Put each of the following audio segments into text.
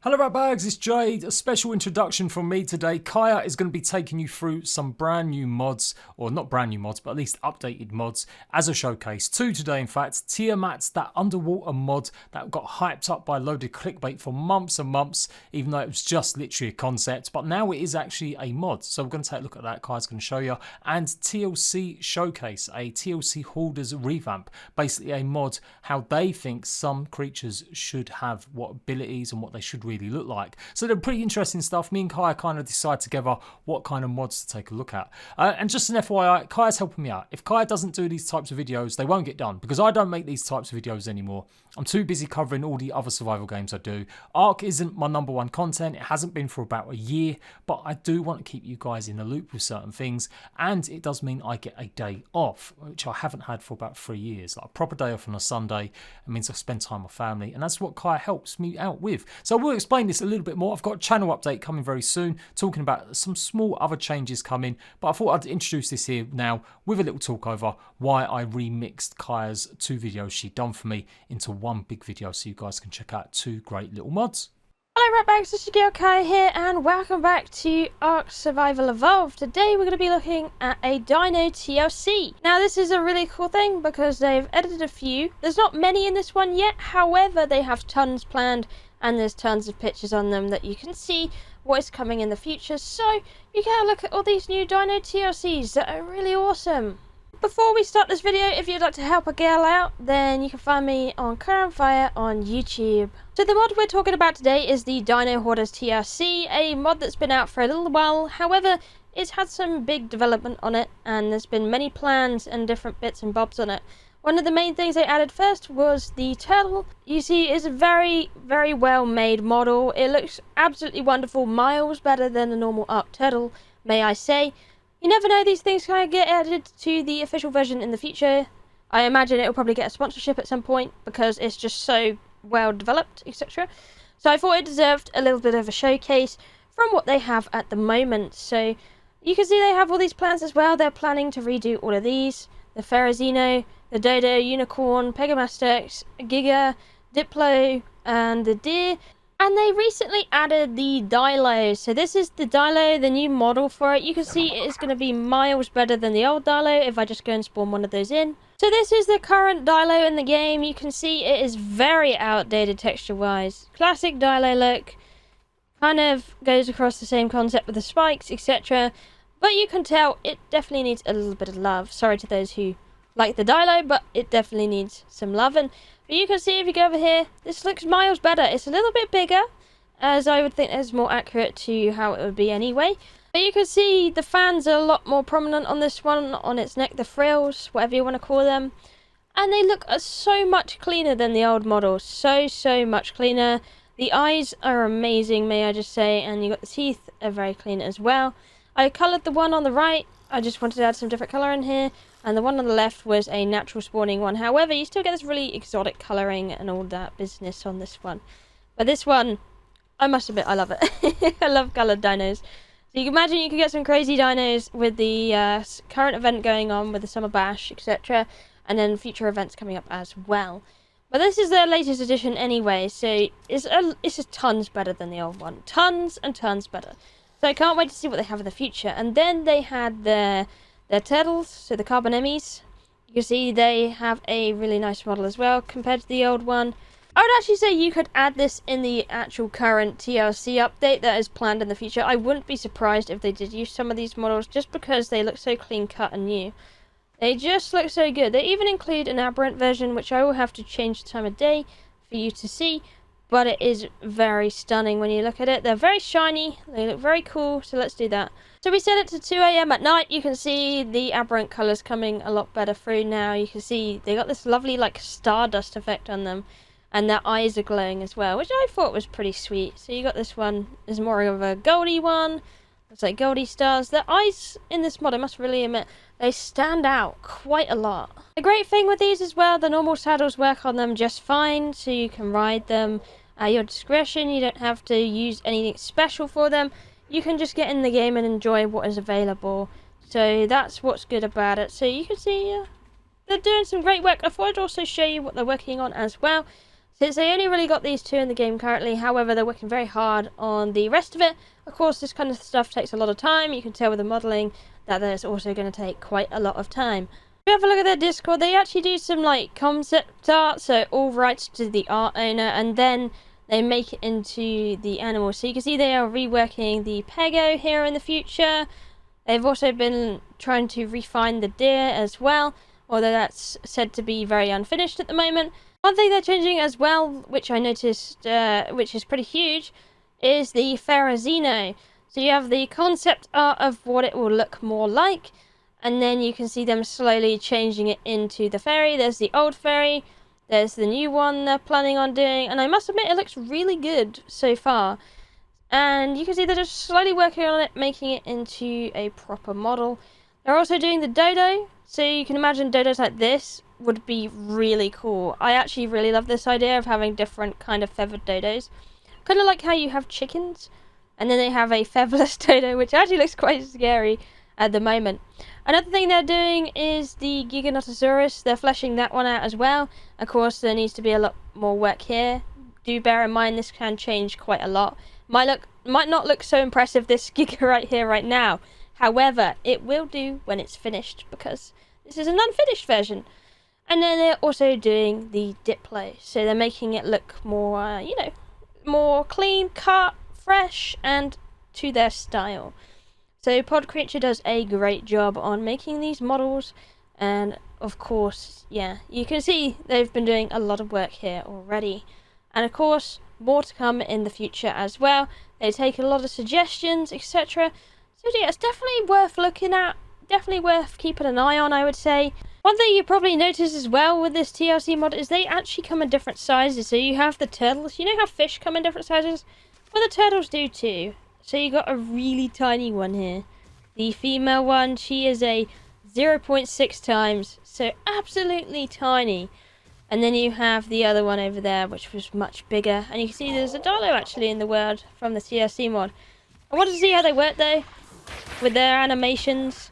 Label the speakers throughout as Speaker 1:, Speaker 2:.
Speaker 1: Hello Ratbags, it's Jade. A special introduction from me today. Kaya is going to be taking you through some brand new mods, or not brand new mods, but at least updated mods as a showcase. Two today in fact. TIAMAT, that underwater mod that got hyped up by a load of clickbait for months and months, even though it was just literally a concept, but now it is actually a mod. So we're going to take a look at that. Kaya's going to show you. And TLC Showcase, a TLC Hoarders revamp. Basically a mod how they think some creatures should have what abilities and what they should really look like. So they're pretty interesting stuff. Me and Kaya kind of decide together what kind of mods to take a look at. And just an FYI, Kaya's helping me out. If Kaya doesn't do these types of videos, they won't get done because I don't make these types of videos anymore. I'm too busy covering all the other survival games I do. ARK isn't my #1 content. It hasn't been for about a year, but I do want to keep you guys in the loop with certain things, and it does mean I get a day off, which I haven't had for about 3 years. Like a proper day off on a Sunday. It means I spend time with family, and that's what Kaya helps me out with. So we'll explain this a little bit more. I've got a channel update coming very soon, talking about some small other changes coming, but I thought I'd introduce this here now with a little talk over why I remixed Kaya's 2 videos she'd done for me into one big video so you guys can check out 2 great little mods.
Speaker 2: Hello Ratbags, this is Girl Kaya here and welcome back to ARK Survival Evolved. Today we're going to be looking at a DINO TLC. Now this is a really cool thing because they've edited a few. There's not many in this one yet, however they have tons planned and there's tons of pictures on them that you can see what is coming in the future. So you can have a look at all these new DINO TLCs that are really awesome. Before we start this video, if you'd like to help a girl out, then you can find me on Current Fire on YouTube. So the mod we're talking about today is the DINO Hoarders TLC, a mod that's been out for a little while. However, it's had some big development on it, and there's been many plans and different bits and bobs on it. One of the main things they added first was the turtle. You see, it's a very, very well made model. It looks absolutely wonderful, miles better than the normal ARK turtle, may I say. You never know, these things kind of get added to the official version in the future. I imagine it'll probably get a sponsorship at some point because it's just so well developed, etc. So I thought it deserved a little bit of a showcase from what they have at the moment. So you can see they have all these plans as well. They're planning to redo all of these. The Ferrazino, the Dodo, Unicorn, Pegamastex, Giga, Diplo, and the Deer. And they recently added the Dilo. So this is the Dilo, the new model for it. You can see it is going to be miles better than the old Dilo if I just go and spawn one of those in. So this is the current Dilo in the game. You can see it is very outdated texture-wise. Classic Dilo look. Kind of goes across the same concept with the spikes, etc. But you can tell it definitely needs a little bit of love. Sorry to those who like the Dilo, but it definitely needs some loving. But you can see if you go over here, this looks miles better. It's a little bit bigger, as I would think is more accurate to how it would be anyway. But you can see the fans are a lot more prominent on this one, on its neck, the frills, whatever you want to call them. And they look so much cleaner than the old model. So much cleaner. The eyes are amazing, may I just say, and you got the teeth are very clean as well. I coloured the one on the right. I just wanted to add some different colour in here. And the one on the left was a natural spawning one. However, you still get this really exotic colouring and all that business on this one. But this one, I must admit, I love it. I love coloured dinos. So you can imagine you could get some crazy dinos with the current event going on with the Summer Bash, etc. And then future events coming up as well. But this is their latest edition anyway, so it's just tons better than the old one. Tons and tons better. So I can't wait to see what they have in the future. And then they had their turtles, so the carbon Emmys. You can see they have a really nice model as well compared to the old one. I would actually say you could add this in the actual current TLC update that is planned in the future. I wouldn't be surprised if they did use some of these models just because they look so clean cut and new. They just look so good. They even include an aberrant version, which I will have to change the time of day for you to see. But it is very stunning when you look at it. They're very shiny. They look very cool. So let's do that. So we set it to 2 AM at night. You can see the aberrant colours coming a lot better through now. You can see they got this lovely like stardust effect on them. And their eyes are glowing as well, which I thought was pretty sweet. So you got this one is more of a goldy one. It's like goldy stars. Their eyes in this mod, I must really admit, they stand out quite a lot. The great thing with these as well, the normal saddles work on them just fine. So you can ride them at your discretion. You don't have to use anything special for them. You can just get in the game and enjoy what is available. So that's what's good about it. So you can see they're doing some great work. I thought I'd also show you what they're working on as well. Since they only really got these 2 in the game currently, however, they're working very hard on the rest of it. Of course, this kind of stuff takes a lot of time. You can tell with the modelling that there's also going to take quite a lot of time. If you have a look at their Discord, they actually do some like concept art, so all rights to the art owner, and then they make it into the animal. So you can see they are reworking the Pego here in the future. They've also been trying to refine the deer as well, although that's said to be very unfinished at the moment. One thing they're changing as well, which I noticed, which is pretty huge, is the Ferrazino. So you have the concept art of what it will look more like, and then you can see them slowly changing it into the ferry. There's the old ferry, there's the new one they're planning on doing, and I must admit it looks really good so far. And you can see they're just slowly working on it, making it into a proper model. They're also doing the Dodo, so you can imagine Dodos like this would be really cool. I actually really love this idea of having different kind of feathered Dodos. Kind of like how you have chickens, and then they have a featherless Dodo, which actually looks quite scary at the moment. Another thing they're doing is the Giganotosaurus. They're fleshing that one out as well. Of course, there needs to be a lot more work here. Do bear in mind this can change quite a lot. Might not look so impressive, this Giga right here, right now. However, it will do when it's finished, because this is an unfinished version. And then they're also doing the dip play, so they're making it look more, you know, more clean cut, fresh, and to their style. So Pod Creature does a great job on making these models, and of course, yeah, you can see they've been doing a lot of work here already. And of course, more to come in the future as well. They take a lot of suggestions, etc. So yeah, it's definitely worth looking at, definitely worth keeping an eye on, I would say. One thing you probably notice as well with this TLC mod is they actually come in different sizes. So you have the turtles. You know how fish come in different sizes? Well, the turtles do too. So you got a really tiny one here. The female one, she is a 0.6 times. So absolutely tiny. And then you have the other one over there, which was much bigger. And you can see there's a Dodo actually in the world from the TLC mod. I want to see how they work though, with their animations.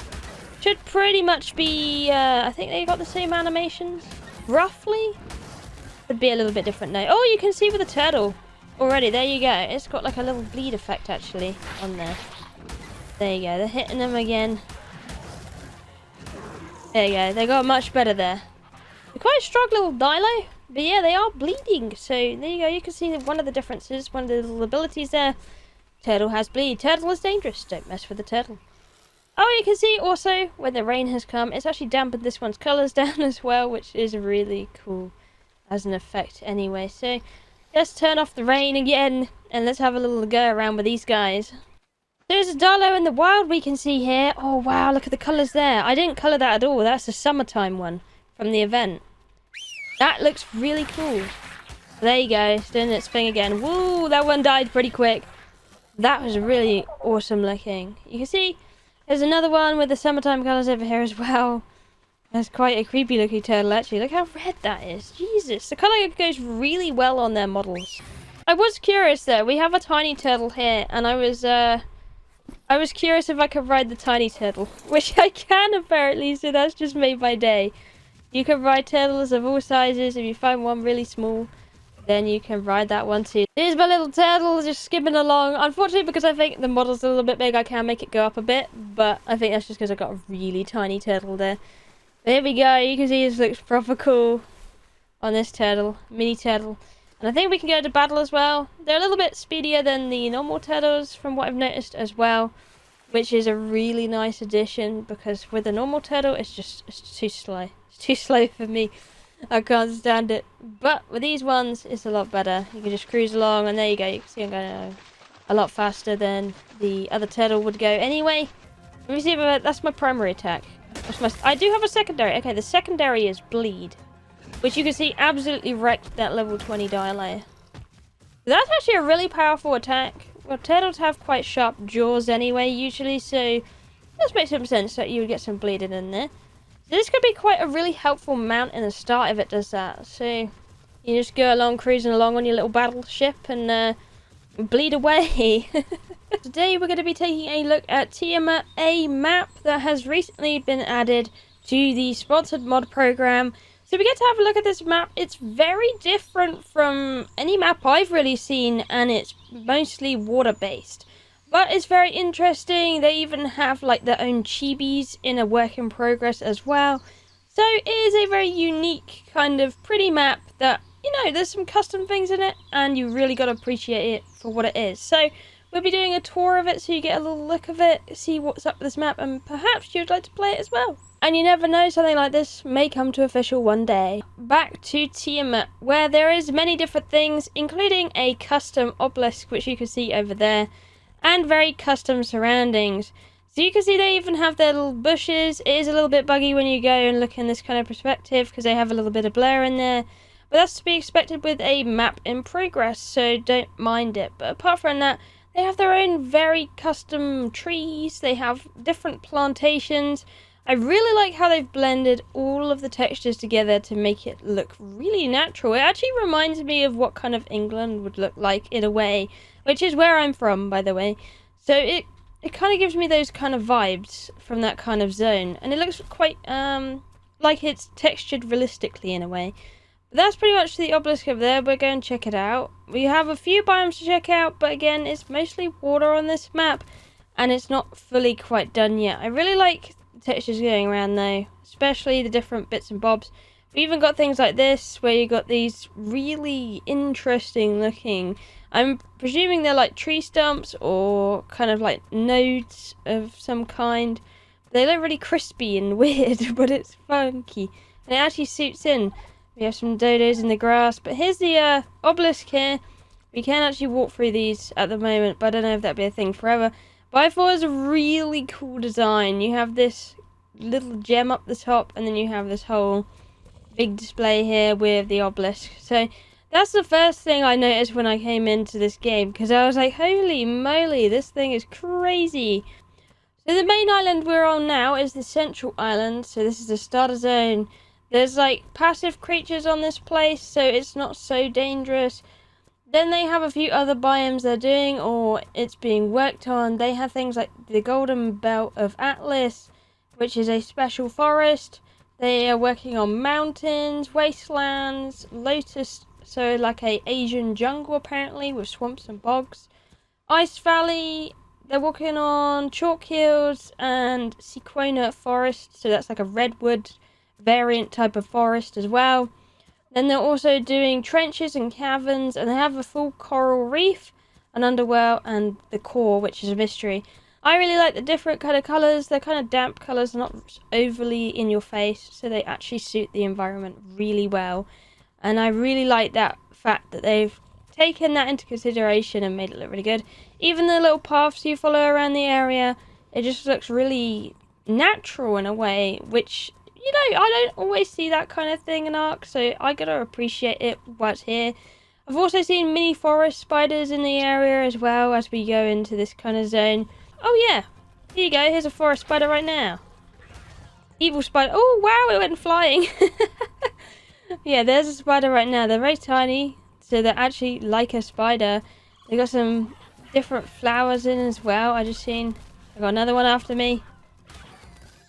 Speaker 2: Should pretty much be, I think they got the same animations, roughly. Would be a little bit different now. Oh, you can see with the turtle already, there you go. It's got like a little bleed effect actually on there. There you go, they're hitting them again. There you go, they got much better there. They're quite a strong little Dilo, but yeah, they are bleeding. So there you go, you can see one of the differences, one of the little abilities there. Turtle has bleed. Turtle is dangerous, don't mess with the turtle. Oh, you can see also when the rain has come, it's actually dampened this one's colours down as well, which is really cool as an effect anyway. So let's turn off the rain again and let's have a little go around with these guys. There's a Dilo in the wild we can see here. Oh wow, look at the colours there. I didn't colour that at all. That's the summertime one from the event. That looks really cool. There you go, it's doing its thing again. Woo, that one died pretty quick. That was really awesome looking. You can see there's another one with the summertime colours over here as well. That's quite a creepy looking turtle actually. Look how red that is. Jesus. The colour goes really well on their models. I was curious though. We have a tiny turtle here and I was curious if I could ride the tiny turtle. Which I can apparently, so that's just made my day. You can ride turtles of all sizes. If you find one really small, then you can ride that one too. Here's my little turtle just skimming along. Unfortunately, because I think the model's a little bit big, I can make it go up a bit. But I think that's just because I've got a really tiny turtle there. But here we go. You can see this looks proper cool on this turtle. Mini turtle. And I think we can go to battle as well. They're a little bit speedier than the normal turtles from what I've noticed as well. Which is a really nice addition. Because with the normal turtle, it's too slow. It's too slow for me. I can't stand it. But with these ones, it's a lot better. You can just cruise along and there you go. You can see I'm going a lot faster than the other turtle would go anyway. Let me see if that's my primary attack. I do have a secondary. Okay, the secondary is bleed. Which you can see absolutely wrecked that level 20 Dilo. That's actually a really powerful attack. Well, turtles have quite sharp jaws anyway, usually. So it does make some sense that you would get some bleeding in there. This could be quite a really helpful mount in the start if it does that. So you just go along, cruising along on your little battleship and bleed away. Today we're going to be taking a look at TIAMAT, a map that has recently been added to the sponsored mod program. So we get to have a look at this map. It's very different from any map I've really seen, and it's mostly water-based. But it's very interesting. They even have like their own chibis in a work in progress as well. So it is a very unique kind of pretty map that, you know, there's some custom things in it, and you really got to appreciate it for what it is. So we'll be doing a tour of it so you get a little look of it, see what's up with this map, and perhaps you'd like to play it as well. And you never know, something like this may come to official one day. Back to TIAMAT, where there is many different things, including a custom obelisk, which you can see over there, and very custom surroundings. So you can see they even have their little bushes. It is a little bit buggy when you go and look in this kind of perspective, because they have a little bit of blur in there. But that's to be expected with a map in progress, so don't mind it. But apart from that, they have their own very custom trees. They have different plantations. I really like how they've blended all of the textures together to make it look really natural. It actually reminds me of what kind of England would look like in a way, which is where I'm from, by the way. So it kind of gives me those kind of vibes from that kind of zone. And it looks quite like it's textured realistically in a way. But that's pretty much the obelisk over there. We're going to check it out. We have a few biomes to check out, but again, it's mostly water on this map, and it's not fully quite done yet. I really like textures going around though, especially the different bits and bobs. We even got things like this where you got these really interesting looking, I'm presuming they're like tree stumps or kind of like nodes of some kind. They look really crispy and weird, but it's funky and it actually suits in. We have some dodos in the grass, but here's the obelisk here. We can actually walk through these at the moment, but I don't know if that'd be a thing forever. But I thought it was a really cool design. You have this little gem up the top, and then you have this whole big display here with the obelisk. So that's the first thing I noticed when I came into this game, because I was like, holy moly, this thing is crazy. So the main island we're on now is the central island. So this is the starter zone. There's like passive creatures on this place, so it's not so dangerous. Then they have a few other biomes they're doing, or it's being worked on. They have things like the Golden Belt of Atlas, which is a special forest. They are working on mountains, wastelands, lotus, so like a Asian jungle apparently, with swamps and bogs. Ice Valley, they're working on chalk hills and sequoia forest, so that's like a redwood variant type of forest as well. Then they're also doing trenches and caverns, and they have a full coral reef, an underworld, and the core, which is a mystery. I really like the different kind of colours. They're kind of damp colours, not overly in your face, so they actually suit the environment really well. And I really like that fact that they've taken that into consideration and made it look really good. Even the little paths you follow around the area, it just looks really natural in a way, which, you know, I don't always see that kind of thing in ARK, so I gotta appreciate it while it's here. I've also seen mini forest spiders in the area as well as we go into this kind of zone. Oh yeah, here you go, here's a forest spider right now. Evil spider. Oh wow, it went flying. Yeah, there's a spider right now. They're very tiny, so they're actually like a spider. They got some different flowers in as well. I just seen. I got another one after me.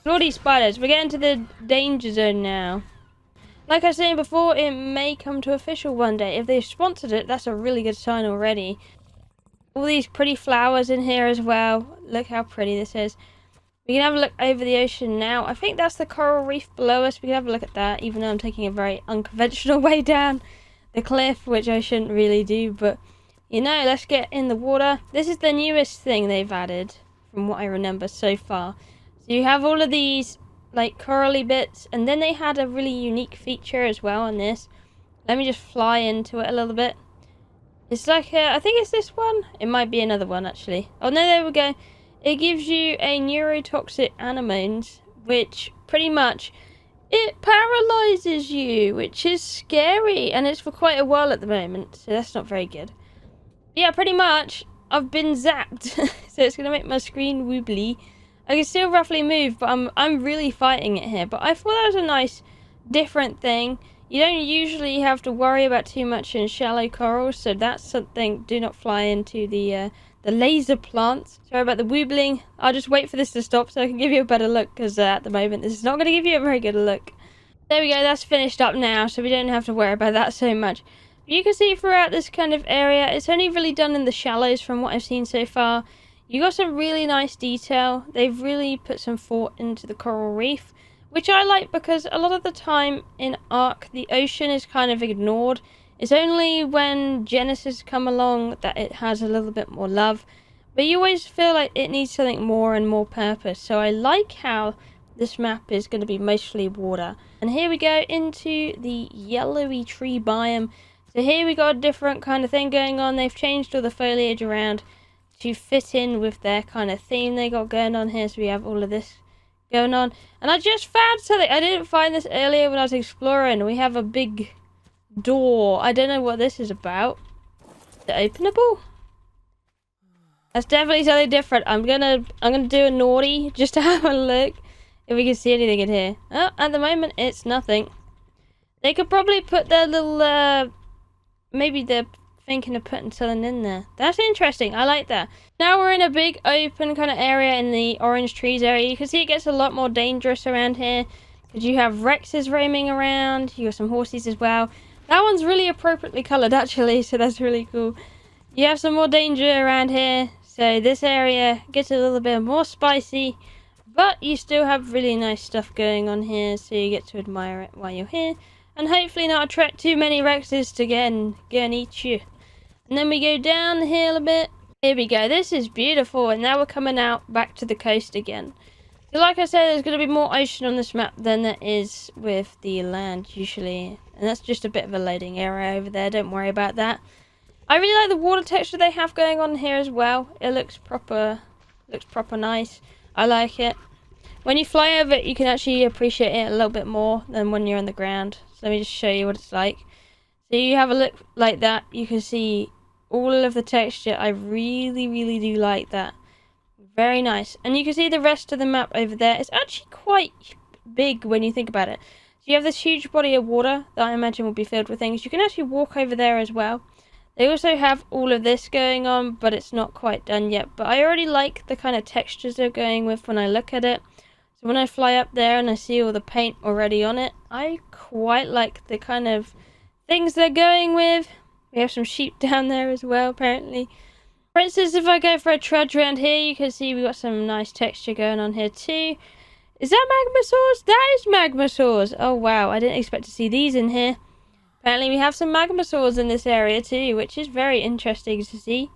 Speaker 2: All these spiders. We're getting to the danger zone now. Like I was saying before, it may come to official one day. If they've sponsored it, that's a really good sign already. All these pretty flowers in here as well. Look how pretty this is. We can have a look over the ocean now. I think that's the coral reef below us. We can have a look at that, even though I'm taking a very unconventional way down the cliff, which I shouldn't really do. But, you know, let's get in the water. This is the newest thing they've added, from what I remember so far. So you have all of these like corally bits, and then they had a really unique feature as well on this. Let me just fly into it a little bit. It's like I think it's this one. It might be another one actually. Oh no, there we go. It gives you a neurotoxic anemones, which pretty much it paralyzes you, which is scary, and it's for quite a while at the moment, so that's not very good. But yeah, pretty much I've been zapped, so it's gonna make my screen wobbly. I can still roughly move, but I'm really fighting it here. But I thought that was a nice, different thing. You don't usually have to worry about too much in shallow corals, so that's something. Do not fly into the laser plants. Sorry about the wobbling. I'll just wait for this to stop so I can give you a better look, because at the moment this is not going to give you a very good look. There we go, that's finished up now, so we don't have to worry about that so much. But you can see throughout this kind of area, it's only really done in the shallows from what I've seen so far. You got some really nice detail. They've really put some thought into the coral reef, which I like because a lot of the time in ARK, the ocean is kind of ignored. It's only when Genesis come along that it has a little bit more love. But you always feel like it needs something more and more purpose. So I like how this map is going to be mostly water. And here we go into the yellowy tree biome. So here we got a different kind of thing going on. They've changed all the foliage around to fit in with their kind of theme they got going on here. So we have all of this going on. And I just found something. I didn't find this earlier when I was exploring. We have a big door. I don't know what this is about. Is it openable? That's definitely something different. I'm gonna do a naughty just to have a look if we can see anything in here. Oh, at the moment it's nothing. They could probably put their little maybe they're thinking of putting something in there. That's interesting. I like that. Now we're in a big open kind of area in the orange trees area. You can see it gets a lot more dangerous around here because you have Rexes roaming around. You have some horses as well. That one's really appropriately coloured actually, so that's really cool. You have some more danger around here. So this area gets a little bit more spicy, but you still have really nice stuff going on here, so you get to admire it while you're here, and hopefully not attract too many Rexes to go and eat you. And then we go down the hill a bit. Here we go. This is beautiful, and now we're coming out back to the coast again. So like I said, there's going to be more ocean on this map than there is with the land usually, and that's just a bit of a loading area over there. Don't worry about that. I really like the water texture they have going on here as well. It looks proper nice. I like it. When you fly over it, you can actually appreciate it a little bit more than when you're on the ground. So let me just show you what it's like. So you have a look like that. You can see all of the texture. I really do like that. Very nice. And you can see the rest of the map over there. It's actually quite big when you think about it. So you have this huge body of water that I imagine will be filled with things. You can actually walk over there as well. They also have all of this going on, but it's not quite done yet. But I already like the kind of textures they're going with when I look at it. So when I fly up there and I see all the paint already on it, I quite like the kind of things they're going with. We have some sheep down there as well, apparently. For instance, if I go for a trudge around here, you can see we've got some nice texture going on here too. Is that magmasaurs? That is magmasaurs. Oh wow, I didn't expect to see these in here. Apparently we have some magmasaurs in this area too, which is very interesting to see.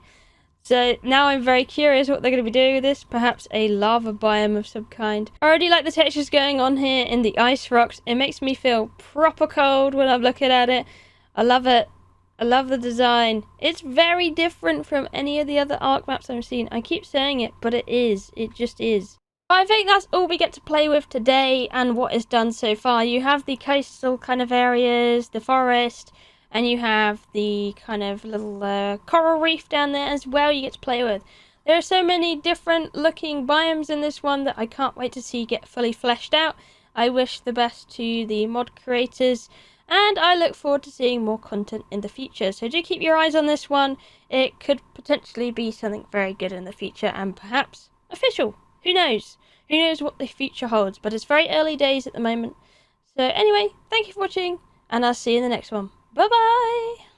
Speaker 2: So now I'm very curious what they're going to be doing with this. Perhaps a lava biome of some kind. I already like the textures going on here in the ice rocks. It makes me feel proper cold when I'm looking at it. I love it. I love the design. It's very different from any of the other ARK maps I've seen. I keep saying it, but it is. It just is. I think that's all we get to play with today and what is done so far. You have the coastal kind of areas, the forest, and you have the kind of little coral reef down there as well you get to play with. There are so many different looking biomes in this one that I can't wait to see get fully fleshed out. I wish the best to the mod creators, and I look forward to seeing more content in the future. So do keep your eyes on this one. It could potentially be something very good in the future and perhaps official. Who knows? Who knows what the future holds, but it's very early days at the moment. So anyway, thank you for watching, and I'll see you in the next one. Bye bye!